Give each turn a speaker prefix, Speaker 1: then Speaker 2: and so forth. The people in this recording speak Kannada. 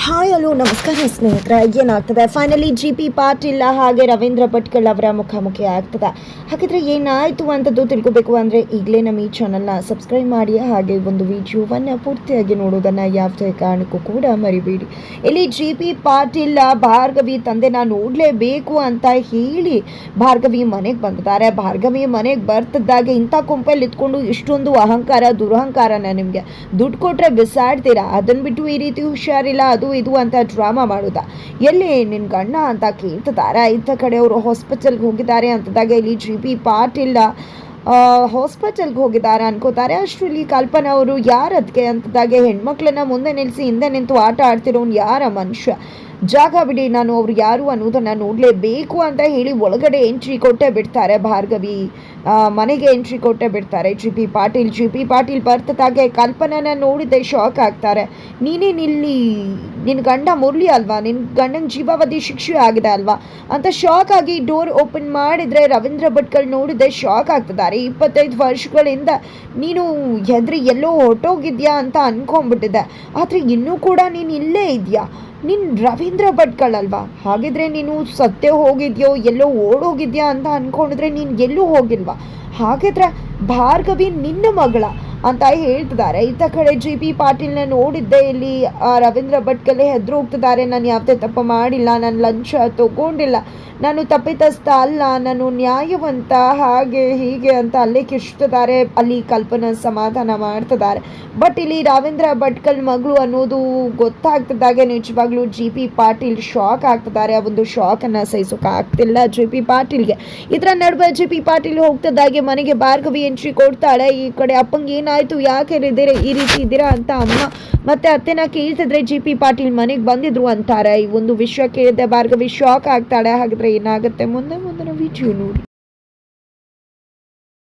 Speaker 1: ಹಾಯ್ ಹಲೋ ನಮಸ್ಕಾರ ಸ್ನೇಹಿತರೆ. ಏನಾಗ್ತದೆ ಫೈನಲಿ ಜಿ.ಪಿ. ಪಾಟೀಲ್ ಹಾಗೆ ರವೀಂದ್ರ ಭಟ್ಕಳ್ ಅವರ ಮುಖಾಮುಖಿ ಆಗ್ತದೆ. ಹಾಗಿದ್ರೆ ಏನಾಯಿತು ಅಂತದ್ದು ತಿಳ್ಕೊಬೇಕು ಅಂದರೆ ಈಗಲೇ ನಮ್ಮ ಈ ಚಾನಲ್ನ ಸಬ್ಸ್ಕ್ರೈಬ್ ಮಾಡಿ, ಹಾಗೆ ಒಂದು ವಿಡಿಯೋವನ್ನು ಪೂರ್ತಿಯಾಗಿ ನೋಡೋದನ್ನು ಯಾವುದೇ ಕಾರಣಕ್ಕೂ ಕೂಡ ಮರಿಬೇಡಿ. ಇಲ್ಲಿ ಜಿ.ಪಿ. ಪಾಟೀಲ್ ಭಾರ್ಗವಿ ತಂದೆನ ನೋಡಲೇಬೇಕು ಅಂತ ಹೇಳಿ ಭಾರ್ಗವಿ ಮನೆಗೆ ಬಂದಿದ್ದಾರೆ. ಭಾರ್ಗವಿ ಮನೆಗೆ ಬರ್ತಿದ್ದಾಗ ಇಂಥ ಕೊಂಪಲ್ಲಿ ಇದ್ಕೊಂಡು ಇಷ್ಟೊಂದು ಅಹಂಕಾರ ದುರಹಂಕಾರನ ನಿಮಗೆ ದುಡ್ಡು ಕೊಟ್ಟರೆ ಬಿಸಾಡ್ತೀರಾ, ಅದನ್ನು ಬಿಟ್ಟು ಈ ರೀತಿ ಹುಷಾರಿಲ್ಲ ಅದು ಇದು ಅಂತ ಡ್ರಾಮಾ ಮಾಡೋದ. ಎಲ್ಲಿ ನಿನ್ನ ಗಂಡ ಅಂತ ಕೇಳ್ತಿದ್ದಾರೆ. ಇತ್ತ ಕಡೆ ಅವರು ಹಾಸ್ಪಿಟಲ್ಗೆ ಹೋಗಿದ್ದಾರೆ ಅಂತದಾಗ ಇಲ್ಲಿ ಜಿ.ಪಿ. ಪಾಟೀಲ್ ಹಾಸ್ಪಿಟಲ್ಗೆ ಹೋಗಿದ್ದಾರೆ ಅನ್ಕೋತಾರೆ. ಅಷ್ಟರಲ್ಲಿ ಕಲ್ಪನಾ ಅವರು ಯಾರು ಅದಕ್ಕೆ ಅಂತದಾಗೆ ಹೆಣ್ಮಕ್ಳನ್ನ ಮುಂದೆ ನಿಲ್ಲಿಸಿ ಹಿಂದೆ ನಿಂತು ಆಟ ಆಡ್ತಿರೋನು ಯಾರ ಮನುಷ್ಯ, ಜಾಗ ಬಿಡಿ, ನಾನು ಅವ್ರು ಯಾರು ಅನ್ನೋದನ್ನು ನೋಡಲೇಬೇಕು ಅಂತ ಹೇಳಿ ಒಳಗಡೆ ಎಂಟ್ರಿ ಕೊಟ್ಟೆ ಬಿಡ್ತಾರೆ. ಭಾರ್ಗವಿ ಮನೆಗೆ ಎಂಟ್ರಿ ಕೊಟ್ಟೆ ಬಿಡ್ತಾರೆ ಜಿ.ಪಿ. ಪಾಟೀಲ್ ಬರ್ತಿದ್ದಾಗೆ ಕಲ್ಪನಾನ ನೋಡಿದ್ದೆ ಶಾಕ್ ಆಗ್ತಾರೆ. ನೀನೇನಿಲ್ಲಿ, ನಿನ್ನ ಗಂಡ ಮುರಳಿ ಅಲ್ವಾ, ನಿನ್ನ ಗಂಡನ ಜೀವಾವಧಿ ಶಿಕ್ಷೆ ಆಗಿದೆ ಅಲ್ವಾ ಅಂತ ಶಾಕ್ ಆಗಿ ಡೋರ್ ಓಪನ್ ಮಾಡಿದರೆ ರವೀಂದ್ರ ಭಟ್ಕಳ್ ನೋಡಿದ್ದೆ ಶಾಕ್ ಆಗ್ತಿದ್ದಾರೆ. 25 ವರ್ಷಗಳಿಂದ ನೀನು ಹೆದ್ರಿ ಎಲ್ಲೋ ಹೊರಟೋಗಿದ್ಯಾ ಅಂತ ಅನ್ಕೊಂಡ್ಬಿಟ್ಟಿದ್ದೆ, ಆದರೆ ಇನ್ನೂ ಕೂಡ ನೀನು ಇಲ್ಲೇ ಇದೆಯಾ, ನೀನು ರವೀಂದ್ರ ಭಟ್ಕಳ್ ಅಲ್ವಾ, ಹಾಗಿದ್ರೆ ನೀನು ಸತ್ತೇ ಹೋಗಿದ್ಯೋ ಎಲ್ಲೋ ಓಡೋಗಿದ್ಯಾ ಅಂತ ಅಂದ್ಕೊಂಡಿದ್ರೆ ನೀನು ಎಲ್ಲೂ ಹೋಗಿಲ್ವಾ, ಹಾಗಿದ್ರೆ ಭಾರ್ಗವಿ ನಿನ್ನ ಮಗಳ ಅಂತ ಹೇಳ್ತಿದ್ದಾರೆ. ಇತ್ತ ಕಡೆ ಜಿ.ಪಿ. ಪಾಟೀಲ್ನ ನೋಡಿದ್ದೆ ಇಲ್ಲಿ ರವೀಂದ್ರ ಭಟ್ಕಳ್ ಹೆದ್ರು ಹೋಗ್ತಿದ್ದಾರೆ. ನಾನು ಯಾವುದೇ ತಪ್ಪು ಮಾಡಿಲ್ಲ, ನಾನು ಲಂಚ ತಗೊಂಡಿಲ್ಲ, ನಾನು ತಪ್ಪಿತಸ್ಥ ಅಲ್ಲ, ನಾನು ನ್ಯಾಯವಂತ, ಹಾಗೆ ಹೀಗೆ ಅಂತ ಅಲ್ಲೇ ಕಿರ್ಚ್ತಿದ್ದಾರೆ. ಅಲ್ಲಿ ಕಲ್ಪನಾ ಸಮಾಧಾನ ಮಾಡ್ತಿದ್ದಾರೆ. ಬಟ್ ಇಲ್ಲಿ ರವೀಂದ್ರ ಭಟ್ಕಳ್ ಮಗಳು ಅನ್ನೋದು ಗೊತ್ತಾಗ್ತಿದ್ದಾಗೆ ನಿಜವಾಗ್ಲೂ ಜಿ.ಪಿ. ಪಾಟೀಲ್ ಶಾಕ್ ಆಗ್ತಿದ್ದಾರೆ. ಆ ಒಂದು ಶಾಕನ್ನು ಸಹಿಸೋಕೆ ಆಗ್ತಿಲ್ಲ ಜಿ.ಪಿ. ಪಾಟೀಲ್ಗೆ. ಇದರ ನಡುವೆ ಜಿ.ಪಿ. ಪಾಟೀಲ್ ಹೋಗ್ತಿದ್ದಾಗೆ ಮನೆಗೆ ಭಾರ್ಗವಿ ಎಂಟ್ರಿ ಕೊಡ್ತಾಳೆ. ಈ ಕಡೆ ಅಪ್ಪಂಗೆ ಏನಾಯ್ತು, ಯಾಕೆ ಈ ರೀತಿ ಇದ್ದೀರಾ ಅಂತ ಅಮ್ಮ ಮತ್ತೆ ಅತ್ತೆನ ಕೇಳ್ತಿದ್ರೆ ಜಿ.ಪಿ. ಪಾಟೀಲ್ ಮನೆಗೆ ಬಂದಿದ್ರು ಅಂತಾರೆ. ಈ ಒಂದು ವಿಷಯ ಕೇಳಿದೆ ಭಾರ್ಗವಿ ಶಾಕ್ ಆಗ್ತಾಳೆ. ಹಾಗಿದ್ರೆ ಏನಾಗುತ್ತೆ ಮುಂದಿನ ವಿಡಿಯೋ ನೋಡಿ.